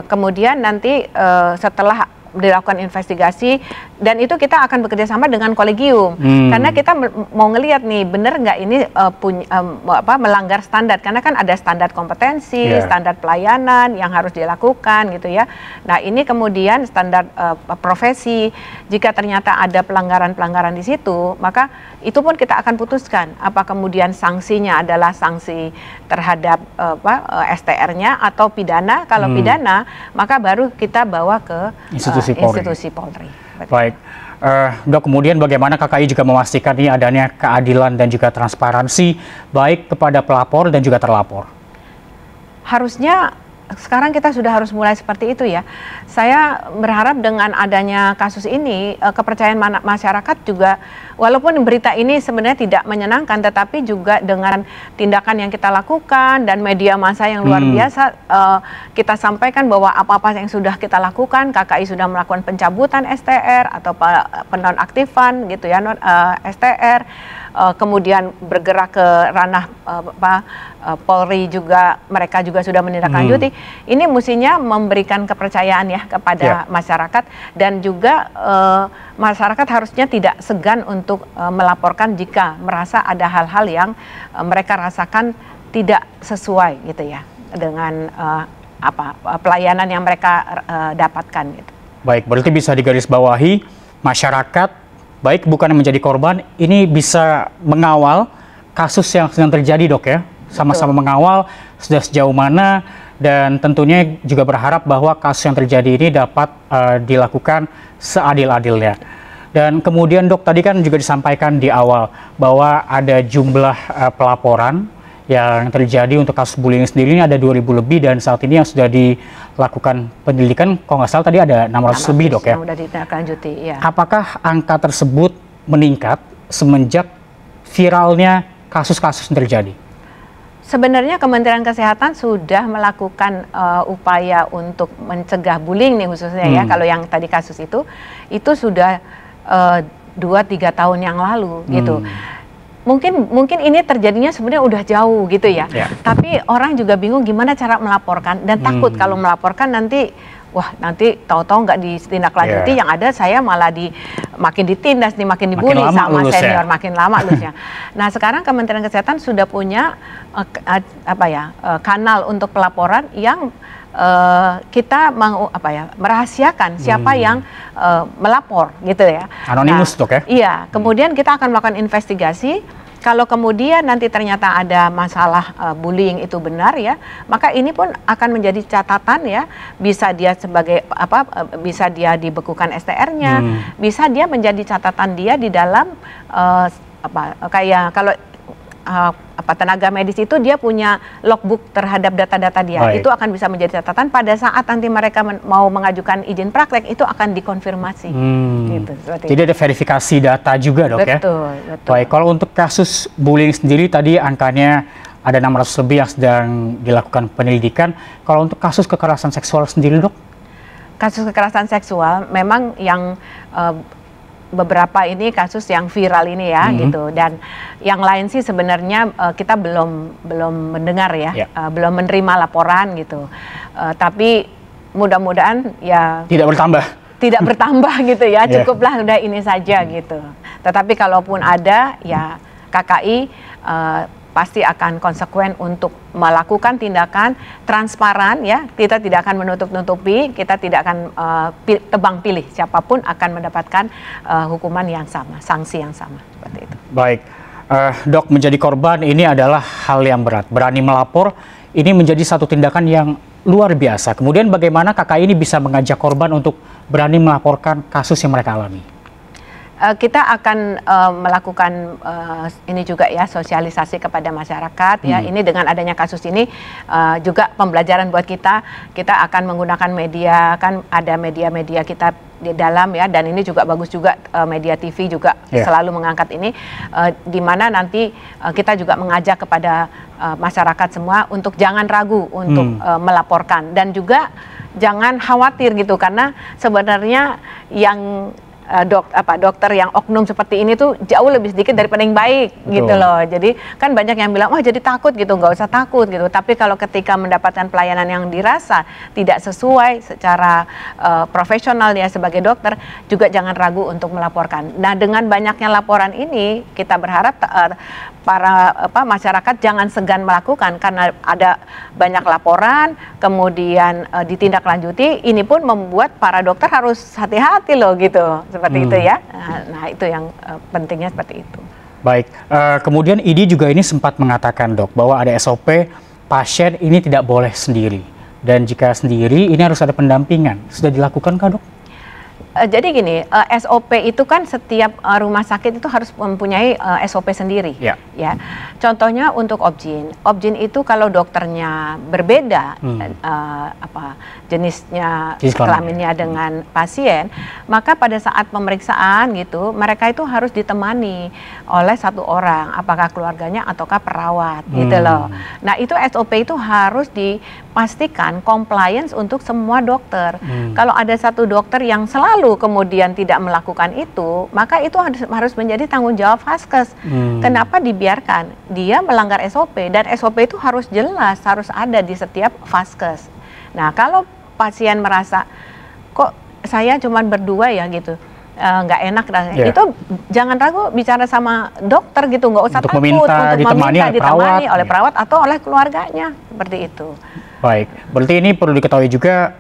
D: Kemudian nanti setelah dilakukan investigasi dan itu kita akan bekerja sama dengan kolegium karena kita mau ngelihat nih bener nggak ini melanggar standar, karena kan ada standar kompetensi, standar pelayanan yang harus dilakukan gitu ya. Nah ini kemudian standar profesi, jika ternyata ada pelanggaran-pelanggaran di situ maka itu pun kita akan putuskan apa kemudian sanksinya adalah sanksi terhadap STR-nya atau pidana. Kalau pidana maka baru kita bawa ke institusi Polri.
C: Baik, dok, kemudian bagaimana KKI juga memastikan ini adanya keadilan dan juga transparansi baik kepada pelapor dan juga terlapor?
D: Harusnya sekarang kita sudah harus mulai seperti itu ya. Saya berharap dengan adanya kasus ini kepercayaan masyarakat juga, walaupun berita ini sebenarnya tidak menyenangkan, tetapi juga dengan tindakan yang kita lakukan dan media massa yang luar biasa, kita sampaikan bahwa apa-apa yang sudah kita lakukan, KKI sudah melakukan pencabutan STR atau penonaktifan gitu ya, STR, kemudian bergerak ke ranah Polri juga, mereka juga sudah menindaklanjuti. Ini mestinya memberikan kepercayaan ya kepada masyarakat, dan juga masyarakat harusnya tidak segan untuk melaporkan jika merasa ada hal-hal yang mereka rasakan tidak sesuai gitu ya dengan pelayanan yang mereka dapatkan gitu.
C: Baik, berarti bisa digarisbawahi masyarakat baik bukan yang menjadi korban ini bisa mengawal kasus yang sedang terjadi dok ya, sama-sama mengawal sudah sejauh mana, dan tentunya juga berharap bahwa kasus yang terjadi ini dapat dilakukan seadil-adilnya. Dan kemudian dok, tadi kan juga disampaikan di awal bahwa ada jumlah pelaporan yang terjadi untuk kasus bullying sendiri ini ada 2.000 lebih, dan saat ini yang sudah dilakukan penyelidikan kalau nggak salah tadi ada 600 lebih dok ya.
D: Yang sudah ditindaklanjuti, ya.
C: Apakah angka tersebut meningkat semenjak viralnya kasus-kasus yang terjadi?
D: Sebenarnya Kementerian Kesehatan sudah melakukan upaya untuk mencegah bullying nih khususnya ya. Kalau yang tadi kasus itu sudah 2-3 tahun yang lalu gitu. Mungkin ini terjadinya sebenarnya udah jauh gitu ya. Tapi orang juga bingung gimana cara melaporkan, dan takut kalau melaporkan nanti tahu-tahu nggak ditindaklanjuti, yang ada saya malah makin ditindas nih, makin dibully sama senior, makin lama lulusnya. Nah sekarang Kementerian Kesehatan sudah punya kanal untuk pelaporan yang kita merahasiakan siapa yang melapor gitu ya.
C: Anonimus dok ya?
D: Iya, kemudian kita akan melakukan investigasi kalau kemudian nanti ternyata ada masalah bullying itu benar ya, maka ini pun akan menjadi catatan ya, bisa dia sebagai bisa dia dibekukan STR-nya, bisa dia menjadi catatan dia di dalam kayak kalau tenaga medis itu dia punya logbook terhadap data-data dia.
C: Baik.
D: Itu akan bisa menjadi catatan pada saat nanti mereka mau mengajukan izin praktek, itu akan dikonfirmasi. Gitu,
C: jadi ada verifikasi data juga dok ya?
D: Betul.
C: Baik, kalau untuk kasus bullying sendiri tadi angkanya ada 600 lebih yang sedang dilakukan penyelidikan. Kalau untuk kasus kekerasan seksual sendiri dok?
D: Kasus kekerasan seksual memang yang beberapa ini kasus yang viral ini ya gitu, dan yang lain sih sebenarnya kita belum mendengar ya, belum menerima laporan gitu, tapi mudah-mudahan ya tidak bertambah gitu ya, cukuplah udah ini saja gitu. Tetapi kalaupun ada ya KKI pasti akan konsekuen untuk melakukan tindakan transparan ya. Kita tidak akan menutup-nutupi, kita tidak akan tebang pilih, siapapun akan mendapatkan hukuman yang sama, sanksi yang sama, seperti itu.
C: Baik, dok, menjadi korban ini adalah hal yang berat. Berani melapor ini menjadi satu tindakan yang luar biasa. Kemudian bagaimana KKI ini bisa mengajak korban untuk berani melaporkan kasus yang mereka alami?
D: Kita akan melakukan ini juga ya, sosialisasi kepada masyarakat ya. Ini dengan adanya kasus ini juga pembelajaran buat kita. Kita akan menggunakan media, kan ada media-media kita di dalam ya, dan ini juga bagus juga media TV juga selalu mengangkat ini, di mana nanti kita juga mengajak kepada masyarakat semua untuk jangan ragu untuk melaporkan, dan juga jangan khawatir gitu, karena sebenarnya yang dokter yang oknum seperti ini tuh jauh lebih sedikit daripada yang baik. Betul. Gitu loh. Jadi kan banyak yang bilang wah jadi takut gitu, nggak usah takut gitu. Tapi kalau ketika mendapatkan pelayanan yang dirasa tidak sesuai secara profesional ya sebagai dokter, juga jangan ragu untuk melaporkan. Nah, dengan banyaknya laporan ini kita berharap para masyarakat jangan segan melakukan, karena ada banyak laporan kemudian ditindaklanjuti. Ini pun membuat para dokter harus hati-hati loh gitu. Seperti itu ya. Nah, itu yang pentingnya seperti itu.
C: Baik, kemudian ID juga ini sempat mengatakan dok bahwa ada SOP pasien ini tidak boleh sendiri, dan jika sendiri ini harus ada pendampingan. Sudah dilakukan kah dok?
D: Jadi gini, SOP itu kan setiap rumah sakit itu harus mempunyai SOP sendiri. Ya. Contohnya untuk objin itu kalau dokternya berbeda jenisnya kelaminnya dengan pasien, maka pada saat pemeriksaan gitu mereka itu harus ditemani oleh satu orang, apakah keluarganya ataukah perawat gitu loh. Nah, itu SOP itu harus dipastikan compliance untuk semua dokter. Kalau ada satu dokter yang selalu kemudian tidak melakukan itu, maka itu harus menjadi tanggung jawab Vaskes. Kenapa dibiarkan dia melanggar SOP, dan SOP itu harus jelas, harus ada di setiap Vaskes. Nah, kalau pasien merasa kok saya cuma berdua ya gitu, nggak enak, itu jangan ragu bicara sama dokter gitu, nggak usah takut untuk meminta ditemani oleh perawat atau oleh keluarganya, seperti itu.
C: Baik, berarti ini perlu diketahui juga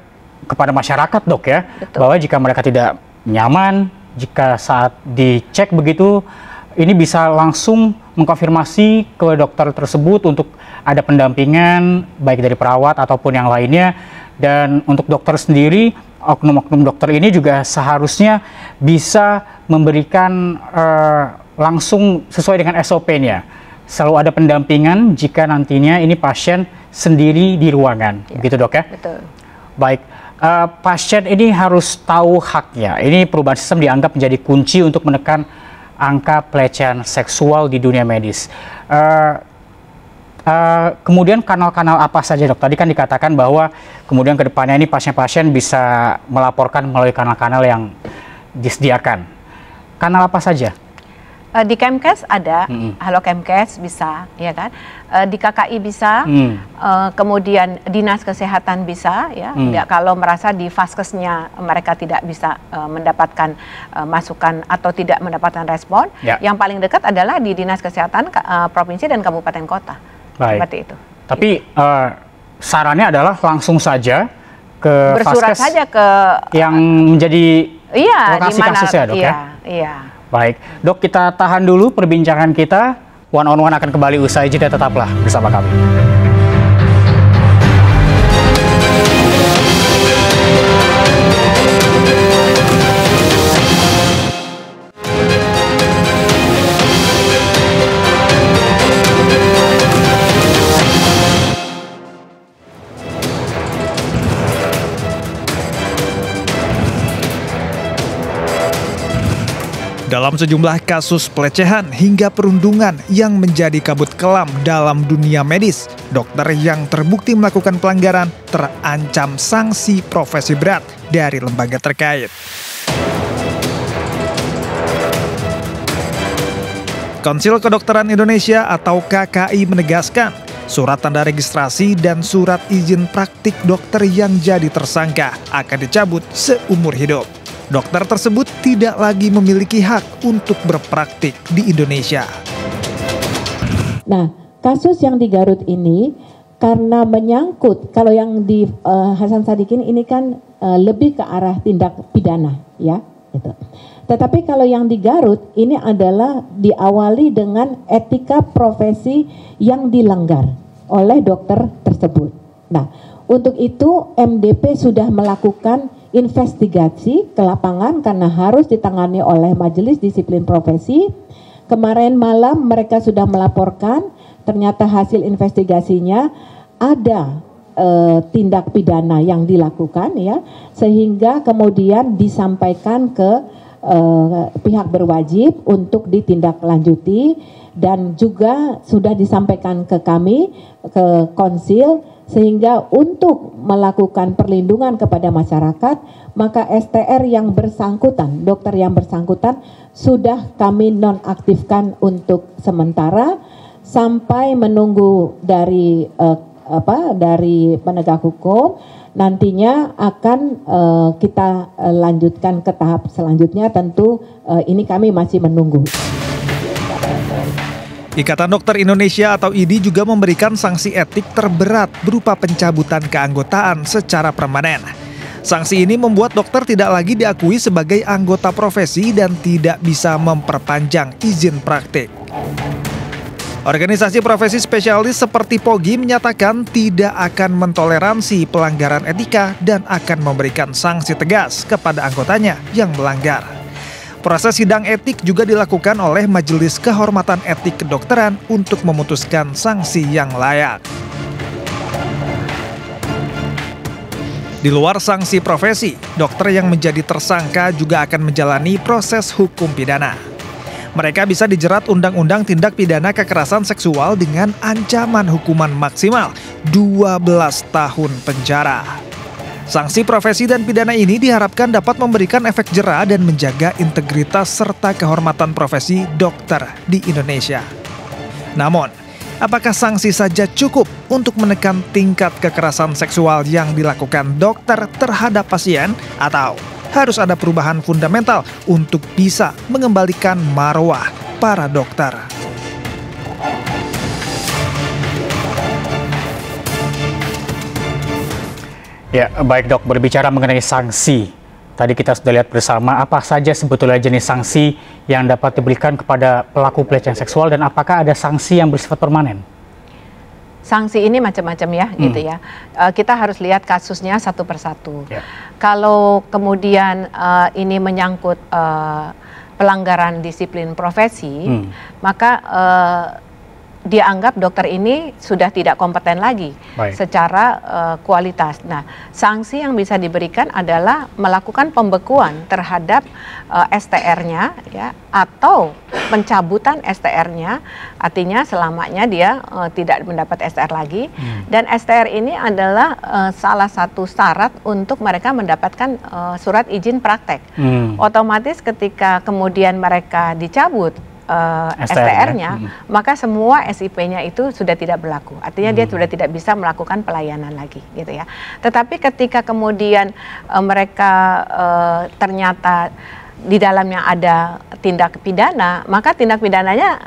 C: kepada masyarakat dok ya. Betul. Bahwa jika mereka tidak nyaman, jika saat dicek begitu, ini bisa langsung mengkonfirmasi ke dokter tersebut untuk ada pendampingan baik dari perawat ataupun yang lainnya. Dan untuk dokter sendiri, oknum-oknum dokter ini juga seharusnya bisa memberikan langsung sesuai dengan SOP-nya. Selalu ada pendampingan jika nantinya ini pasien sendiri di ruangan, gitu dok ya? Betul. Baik. Pasien ini harus tahu haknya. Ini perubahan sistem dianggap menjadi kunci untuk menekan angka pelecehan seksual di dunia medis. Kemudian kanal-kanal apa saja dok? Tadi kan dikatakan bahwa kemudian kedepannya ini pasien-pasien bisa melaporkan melalui kanal-kanal yang disediakan. Kanal apa saja?
D: Di Kemkes ada, Halo Kemkes bisa, ya kan? Di KKI bisa, kemudian Dinas Kesehatan bisa, ya. Kalau merasa di Vaskesnya mereka tidak bisa mendapatkan masukan atau tidak mendapatkan respon, yang paling dekat adalah di Dinas Kesehatan Provinsi dan Kabupaten Kota. Baik. Seperti itu. Tapi
C: sarannya adalah langsung saja ke
D: bersurat
C: Vaskes
D: saja ke
C: yang menjadi lokasi kasusnya dok ya?
D: Iya.
C: Baik, dok, kita tahan dulu perbincangan kita. One on One akan kembali usai jeda, tetaplah bersama kami.
A: Dalam sejumlah kasus pelecehan hingga perundungan yang menjadi kabut kelam dalam dunia medis, dokter yang terbukti melakukan pelanggaran terancam sanksi profesi berat dari lembaga terkait. Konsil Kedokteran Indonesia atau KKI menegaskan, surat tanda registrasi dan surat izin praktik dokter yang jadi tersangka akan dicabut seumur hidup. Dokter tersebut tidak lagi memiliki hak untuk berpraktik di Indonesia.
E: Nah, kasus yang di Garut ini karena menyangkut, kalau yang di Hasan Sadikin ini kan lebih ke arah tindak pidana, ya, gitu. Tetapi kalau yang di Garut ini adalah diawali dengan etika profesi yang dilanggar oleh dokter tersebut. Nah, untuk itu MDP sudah melakukan investigasi ke lapangan karena harus ditangani oleh Majelis Disiplin Profesi. Kemarin malam mereka sudah melaporkan, ternyata hasil investigasinya ada tindak pidana yang dilakukan, ya, sehingga kemudian disampaikan ke pihak berwajib untuk ditindaklanjuti dan juga sudah disampaikan ke kami, ke konsil, sehingga untuk melakukan perlindungan kepada masyarakat, maka STR yang bersangkutan, dokter yang bersangkutan sudah kami nonaktifkan untuk sementara sampai menunggu dari dari penegak hukum. Nantinya akan kita lanjutkan ke tahap selanjutnya, tentu ini kami masih menunggu.
A: Ikatan Dokter Indonesia atau IDI juga memberikan sanksi etik terberat berupa pencabutan keanggotaan secara permanen. Sanksi ini membuat dokter tidak lagi diakui sebagai anggota profesi dan tidak bisa memperpanjang izin praktik. Organisasi profesi spesialis seperti POGI menyatakan tidak akan mentoleransi pelanggaran etika dan akan memberikan sanksi tegas kepada anggotanya yang melanggar. Proses sidang etik juga dilakukan oleh Majelis Kehormatan Etik Kedokteran untuk memutuskan sanksi yang layak. Di luar sanksi profesi, dokter yang menjadi tersangka juga akan menjalani proses hukum pidana. Mereka bisa dijerat Undang-Undang Tindak Pidana Kekerasan Seksual dengan ancaman hukuman maksimal 12 tahun penjara. Sanksi profesi dan pidana ini diharapkan dapat memberikan efek jera dan menjaga integritas serta kehormatan profesi dokter di Indonesia. Namun, apakah sanksi saja cukup untuk menekan tingkat kekerasan seksual yang dilakukan dokter terhadap pasien, atau harus ada perubahan fundamental untuk bisa mengembalikan marwah para dokter?
C: Ya, baik dok, berbicara mengenai sanksi. Tadi kita sudah lihat bersama apa saja sebetulnya jenis sanksi yang dapat diberikan kepada pelaku pelecehan seksual dan apakah ada sanksi yang bersifat permanen?
D: Sanksi ini macam-macam ya, gitu ya. Kita harus lihat kasusnya satu persatu.
C: Ya.
D: Kalau kemudian ini menyangkut pelanggaran disiplin profesi, maka dianggap dokter ini sudah tidak kompeten lagi secara kualitas. Nah, sanksi yang bisa diberikan adalah melakukan pembekuan terhadap STR-nya, ya, atau pencabutan STR-nya, artinya selamanya dia tidak mendapat STR lagi. Dan STR ini adalah salah satu syarat untuk mereka mendapatkan surat izin praktek. Otomatis ketika kemudian mereka dicabut STR-nya, maka semua SIP-nya itu sudah tidak berlaku. Artinya dia sudah tidak bisa melakukan pelayanan lagi, gitu ya. Tetapi ketika kemudian mereka ternyata di dalamnya ada tindak pidana, maka tindak pidananya,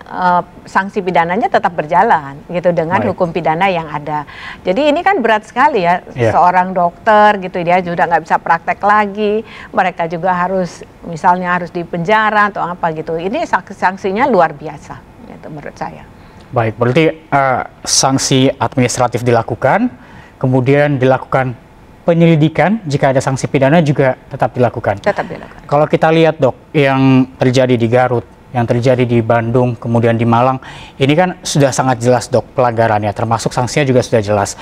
D: sanksi pidananya tetap berjalan, gitu, dengan hukum pidana yang ada. Jadi ini kan berat sekali ya, seorang dokter, gitu, dia juga nggak bisa praktek lagi, mereka juga harus, misalnya harus dipenjara atau apa gitu. Ini sanksinya luar biasa, itu menurut saya.
C: Baik, berarti sanksi administratif dilakukan, kemudian dilakukan penyelidikan, jika ada sanksi pidana juga tetap dilakukan.
D: Tetap dilakukan.
C: Kalau kita lihat dok, yang terjadi di Garut, yang terjadi di Bandung, kemudian di Malang, ini kan sudah sangat jelas dok pelanggarannya, termasuk sanksinya juga sudah jelas.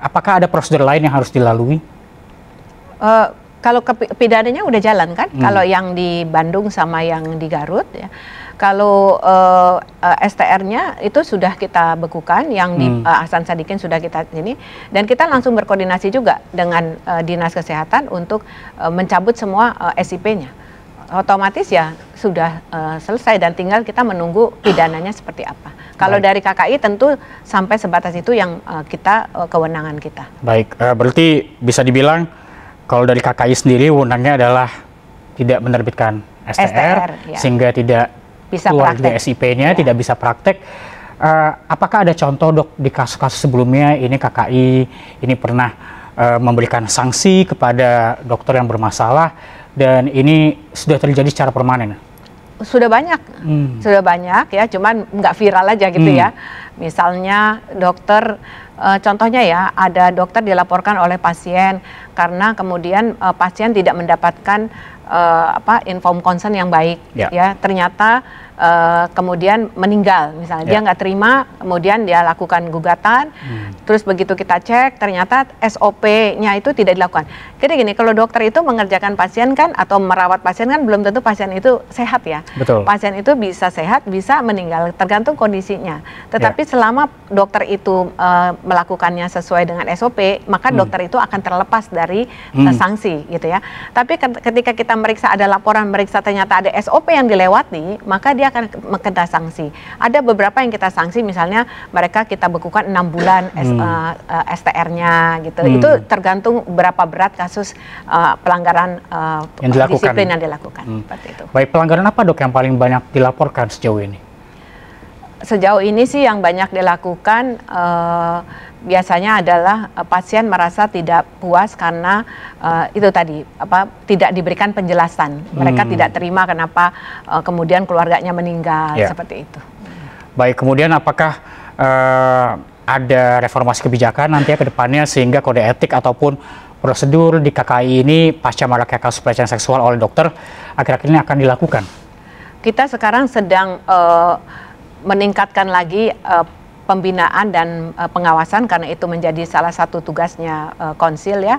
C: Apakah ada prosedur lain yang harus dilalui?
D: Kalau pidananya udah jalan kan, kalau yang di Bandung sama yang di Garut ya. Kalau STR-nya itu sudah kita bekukan, yang di Hasan Sadikin sudah kita ini, dan kita langsung berkoordinasi juga dengan Dinas Kesehatan untuk mencabut semua SIP-nya. Otomatis ya sudah selesai dan tinggal kita menunggu pidananya seperti apa. Kalau dari KKI tentu sampai sebatas itu yang kewenangan kita. Baik,
C: berarti bisa dibilang kalau dari KKI sendiri wewenangnya adalah tidak menerbitkan STR ya. Sehingga tidak bisa keluar dari SIP-nya, tidak bisa praktek. Apakah ada contoh dok di kasus-kasus sebelumnya ini KKI ini pernah memberikan sanksi kepada dokter yang bermasalah dan ini sudah terjadi secara permanen?
D: Sudah banyak ya, cuman nggak viral aja gitu ya. Misalnya dokter, contohnya ya, ada dokter dilaporkan oleh pasien karena kemudian pasien tidak mendapatkan inform consent yang baik, ya ternyata kemudian meninggal, misalnya dia nggak terima, kemudian dia lakukan gugatan, terus begitu kita cek ternyata SOP-nya itu tidak dilakukan. Jadi gini, kalau dokter itu mengerjakan pasien kan atau merawat pasien kan belum tentu pasien itu sehat ya.
C: Betul.
D: Pasien itu bisa sehat, bisa meninggal, tergantung kondisinya. Tetapi selama dokter itu melakukannya sesuai dengan SOP, maka dokter itu akan terlepas dari sanksi gitu ya. Tapi ketika kita meriksa, ada laporan meriksa ternyata ada SOP yang dilewati, maka dia akan kena sanksi. Ada beberapa yang kita sanksi, misalnya mereka kita bekukan 6 bulan STR-nya gitu. Itu tergantung berapa berat kasus pelanggaran
C: yang dilakukan.
D: Disiplin yang dilakukan. Seperti itu.
C: Baik, pelanggaran apa dok yang paling banyak dilaporkan sejauh ini?
D: Sejauh ini sih yang banyak dilakukan biasanya adalah pasien merasa tidak puas karena itu tadi tidak diberikan penjelasan. Mereka tidak terima kenapa kemudian keluarganya meninggal, seperti itu.
C: Baik, kemudian apakah ada reformasi kebijakan nanti ke depannya sehingga kode etik ataupun prosedur di KKI ini pasca maraknya kasus pelecehan seksual oleh dokter akhir-akhir ini akan dilakukan?
D: Kita sekarang sedang meningkatkan lagi pembinaan dan pengawasan, karena itu menjadi salah satu tugasnya konsil ya,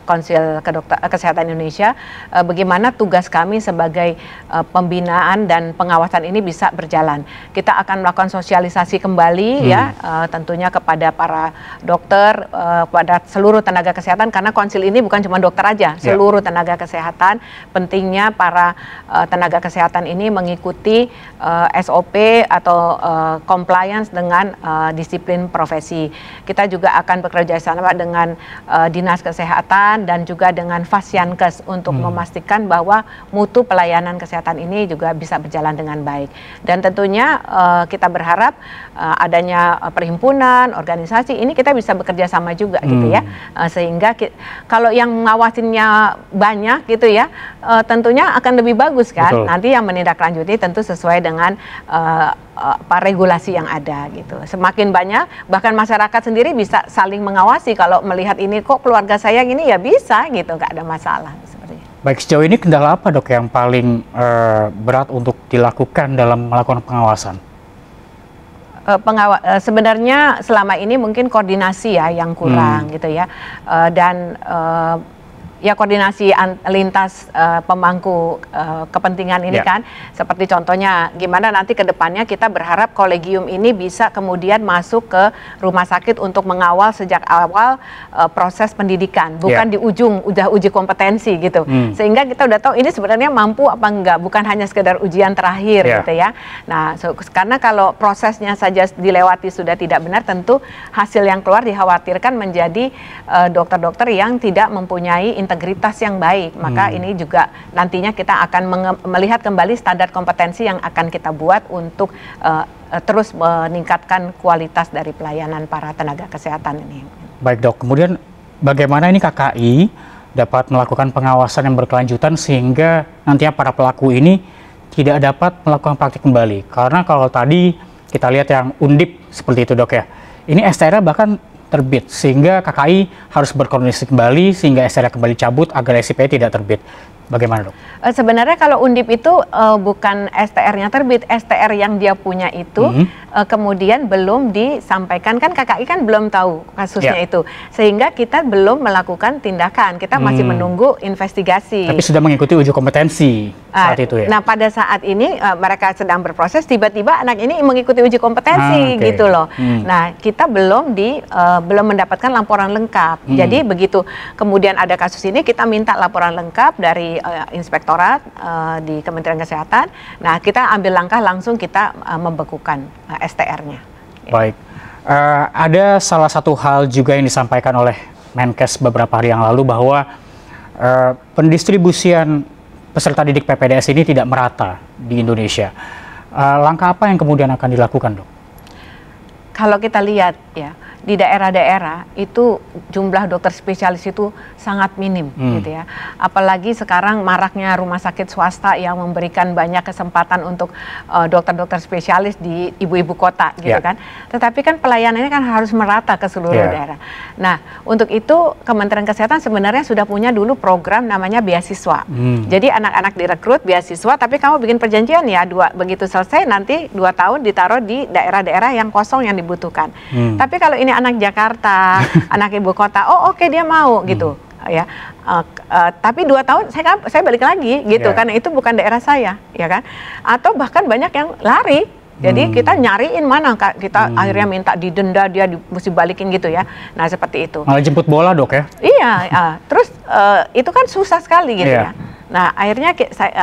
D: Konsil Kesehatan Indonesia. Bagaimana tugas kami sebagai pembinaan dan pengawasan ini bisa berjalan. Kita akan melakukan sosialisasi kembali ya, tentunya kepada para dokter, pada seluruh tenaga kesehatan, karena konsil ini bukan cuma dokter aja, seluruh tenaga kesehatan. Pentingnya para tenaga kesehatan ini mengikuti SOP atau compliance dengan disiplin profesi. Kita juga akan bekerja sama dengan Dinas Kesehatan dan juga dengan Fasyankes untuk memastikan bahwa mutu pelayanan kesehatan ini juga bisa berjalan dengan baik. Dan tentunya kita berharap adanya perhimpunan, organisasi ini kita bisa bekerja sama juga gitu ya. Sehingga kalau yang mengawasinya banyak gitu ya, tentunya akan lebih bagus kan.
C: Betul.
D: Nanti yang menindaklanjuti tentu sesuai dengan regulasi yang ada gitu. Semakin banyak, bahkan masyarakat sendiri bisa saling mengawasi. Kalau melihat ini kok keluarga saya gini, ya bisa gitu, nggak ada masalah seperti itu.
C: Baik, sejauh ini kendala apa dok yang paling berat untuk dilakukan dalam melakukan pengawasan?
D: Sebenarnya selama ini mungkin koordinasi ya yang kurang gitu ya, dan ya koordinasi lintas pemangku kepentingan ini kan, seperti contohnya gimana nanti ke depannya kita berharap kolegium ini bisa kemudian masuk ke rumah sakit untuk mengawal sejak awal proses pendidikan, bukan di ujung udah uji kompetensi gitu, sehingga kita udah tahu ini sebenarnya mampu apa enggak, bukan hanya sekedar ujian terakhir gitu ya. Nah, karena kalau prosesnya saja dilewati sudah tidak benar, tentu hasil yang keluar dikhawatirkan menjadi dokter-dokter yang tidak mempunyai integritas yang baik. Maka ini juga nantinya kita akan melihat kembali standar kompetensi yang akan kita buat untuk terus meningkatkan kualitas dari pelayanan para tenaga kesehatan ini.
C: Baik dok, kemudian bagaimana ini KKI dapat melakukan pengawasan yang berkelanjutan sehingga nantinya para pelaku ini tidak dapat melakukan praktik kembali? Karena kalau tadi kita lihat yang Undip seperti itu dok ya, ini STR bahkan terbit sehingga KKI harus berkoordinasi kembali sehingga STR kembali cabut agar SIP tidak terbit. Bagaimana dok?
D: Sebenarnya kalau Undip itu bukan STR-nya terbit, STR yang dia punya itu kemudian belum disampaikan, kan KKI kan belum tahu kasusnya itu, sehingga kita belum melakukan tindakan, kita masih menunggu investigasi.
C: Tapi sudah mengikuti uji kompetensi saat itu ya?
D: Nah pada saat ini mereka sedang berproses, tiba-tiba anak ini mengikuti uji kompetensi gitu loh. Nah kita belum mendapatkan laporan lengkap. Jadi begitu kemudian ada kasus ini, kita minta laporan lengkap dari inspektorat di Kementerian Kesehatan. Nah kita ambil langkah langsung kita membekukan STR-nya.
C: Baik, ada salah satu hal juga yang disampaikan oleh Menkes beberapa hari yang lalu bahwa pendistribusian peserta didik PPDS ini tidak merata di Indonesia. Langkah apa yang kemudian akan dilakukan dok?
D: Kalau kita lihat ya, di daerah-daerah itu jumlah dokter spesialis itu sangat minim gitu ya. Apalagi sekarang maraknya rumah sakit swasta yang memberikan banyak kesempatan untuk dokter-dokter spesialis di ibu-ibu kota gitu kan. Tetapi kan pelayanannya kan harus merata ke seluruh daerah. Nah, untuk itu Kementerian Kesehatan sebenarnya sudah punya dulu program namanya beasiswa. Jadi anak-anak direkrut beasiswa, tapi kamu bikin perjanjian ya, begitu selesai nanti 2 tahun ditaruh di daerah-daerah yang kosong yang dibutuhkan. Tapi kalau ini anak Jakarta, anak ibu kota, oh oke, dia mau gitu ya. Tapi 2 tahun saya balik lagi gitu, karena itu bukan daerah saya, ya kan? Atau bahkan banyak yang lari. Jadi kita nyariin mana, kita akhirnya minta didenda, dia mesti balikin gitu ya. Nah seperti itu.
C: Malah jemput bola dok ya?
D: Iya, terus itu kan susah sekali gitu ya. Nah akhirnya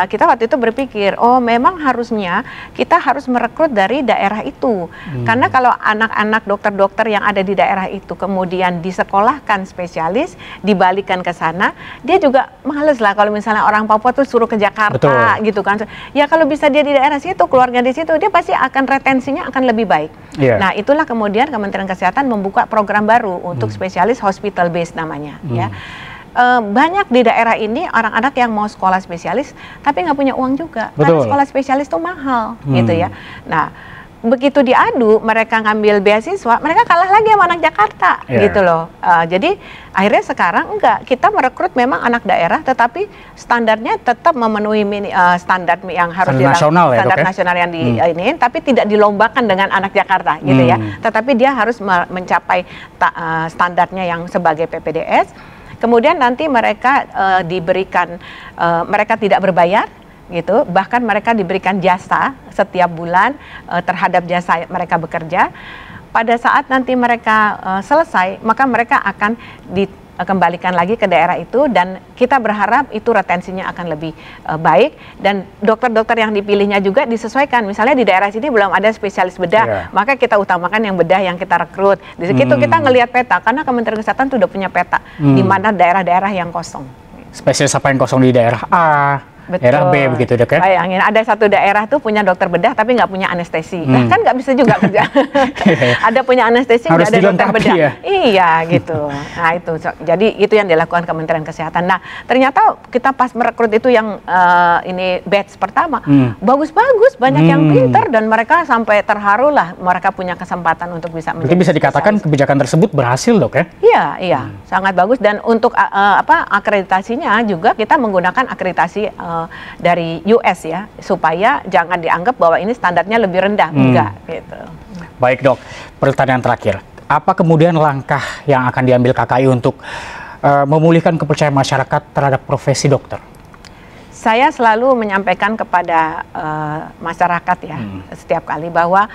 D: kita waktu itu berpikir, oh memang harusnya kita harus merekrut dari daerah itu. Karena kalau anak-anak dokter-dokter yang ada di daerah itu kemudian disekolahkan spesialis, dibalikan ke sana, dia juga males lah kalau misalnya orang Papua tuh suruh ke Jakarta gitu kan. Ya kalau bisa dia di daerah situ, keluarga di situ, dia pasti akan retensinya akan lebih baik. Nah itulah kemudian Kementerian Kesehatan membuka program baru untuk spesialis hospital based namanya ya. Banyak di daerah ini anak-anak yang mau sekolah spesialis tapi nggak punya uang juga. Karena sekolah spesialis itu mahal gitu ya. Nah begitu diadu, mereka ngambil beasiswa, mereka kalah lagi sama anak Jakarta gitu loh. Jadi akhirnya sekarang enggak, kita merekrut memang anak daerah, tetapi standarnya tetap memenuhi standar yang harus standar nasional yang diinin, tapi tidak dilombakan dengan anak Jakarta gitu ya. Tetapi dia harus mencapai standarnya yang sebagai PPDS. Kemudian nanti mereka diberikan, mereka tidak berbayar gitu, bahkan mereka diberikan jasa setiap bulan terhadap jasa mereka bekerja. Pada saat nanti mereka selesai, maka mereka akan dikembalikan lagi ke daerah itu, dan kita berharap itu retensinya akan lebih baik, dan dokter-dokter yang dipilihnya juga disesuaikan. Misalnya di daerah sini belum ada spesialis bedah, maka kita utamakan yang bedah yang kita rekrut. Di situ kita ngelihat peta, karena Kementerian Kesehatan itu udah punya peta di mana daerah-daerah yang kosong.
C: Spesialis apa yang kosong di daerah A? Daerah B begitu dok ya?
D: Bayangin ada satu daerah tuh punya dokter bedah tapi nggak punya anestesi. Nah, kan nggak bisa juga kerja. Ada punya anestesi, nggak ada dokter bedah.
C: Ya?
D: Iya gitu. Nah itu, jadi itu yang dilakukan Kementerian Kesehatan. Nah ternyata kita pas merekrut itu yang ini batch pertama, bagus-bagus, banyak yang pinter, dan mereka sampai terharu lah, mereka punya kesempatan untuk bisa menjadi.
C: Berarti bisa dikatakan kebijakan tersebut berhasil dok ya?
D: Iya, sangat bagus, dan untuk akreditasinya juga kita menggunakan akreditasi dari US ya, supaya jangan dianggap bahwa ini standarnya lebih rendah, enggak gitu.
C: Baik dok, pertanyaan terakhir, apa kemudian langkah yang akan diambil KKI untuk memulihkan kepercayaan masyarakat terhadap profesi dokter?
D: Saya selalu menyampaikan kepada masyarakat ya, setiap kali bahwa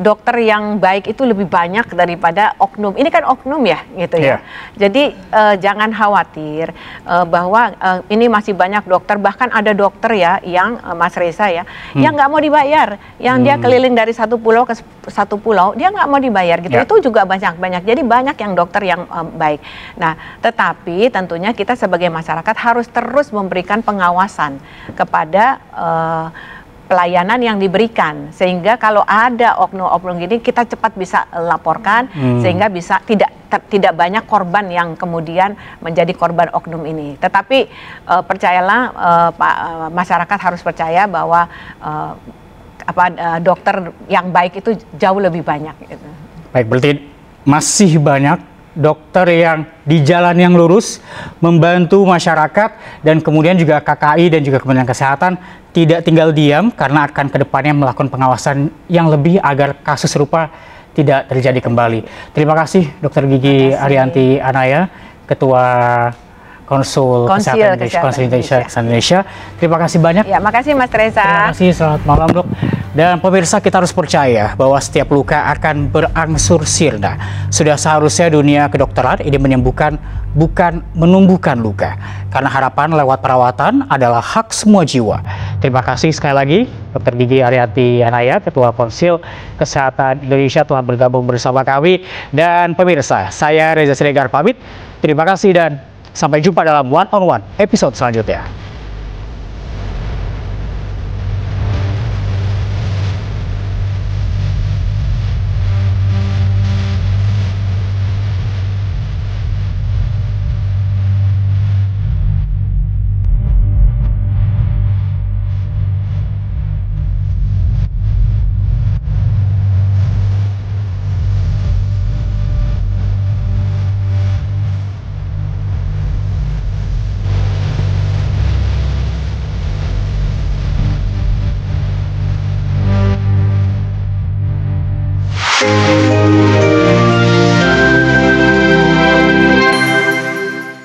D: dokter yang baik itu lebih banyak daripada oknum. Ini kan oknum ya, gitu ya. Jadi jangan khawatir bahwa ini masih banyak dokter. Bahkan ada dokter ya yang Mas Reza ya, yang nggak mau dibayar, yang dia keliling dari satu pulau ke satu pulau, dia nggak mau dibayar gitu. Itu juga banyak. Jadi banyak yang dokter yang baik. Nah, tetapi tentunya kita sebagai masyarakat harus terus memberikan pengawasan kepada pelayanan yang diberikan, sehingga kalau ada oknum-oknum gini kita cepat bisa laporkan, sehingga bisa tidak banyak korban yang kemudian menjadi korban oknum ini. Tetapi percayalah Pak, masyarakat harus percaya bahwa dokter yang baik itu jauh lebih banyak. Gitu.
C: Baik, berarti masih banyak dokter yang di jalan yang lurus membantu masyarakat, dan kemudian juga KKI dan juga Kementerian Kesehatan tidak tinggal diam karena akan kedepannya melakukan pengawasan yang lebih agar kasus serupa tidak terjadi kembali. Terima kasih Dr. Gigi Arianti Anaya, Ketua Konsul Kesehatan Indonesia. Terima kasih banyak.
D: Ya, makasih Mas Reza.
C: Terima kasih, selamat malam Dok. Dan pemirsa, kita harus percaya bahwa setiap luka akan berangsur sirna. Sudah seharusnya dunia kedokteran ini menyembuhkan, bukan menumbuhkan luka. Karena harapan lewat perawatan adalah hak semua jiwa. Terima kasih sekali lagi Dr. Gigi Arianti Anaya, Ketua Konsil Kesehatan Indonesia, telah bergabung bersama kami. Dan pemirsa, saya Reza Siregar pamit. Terima kasih dan sampai jumpa dalam One on One episode selanjutnya.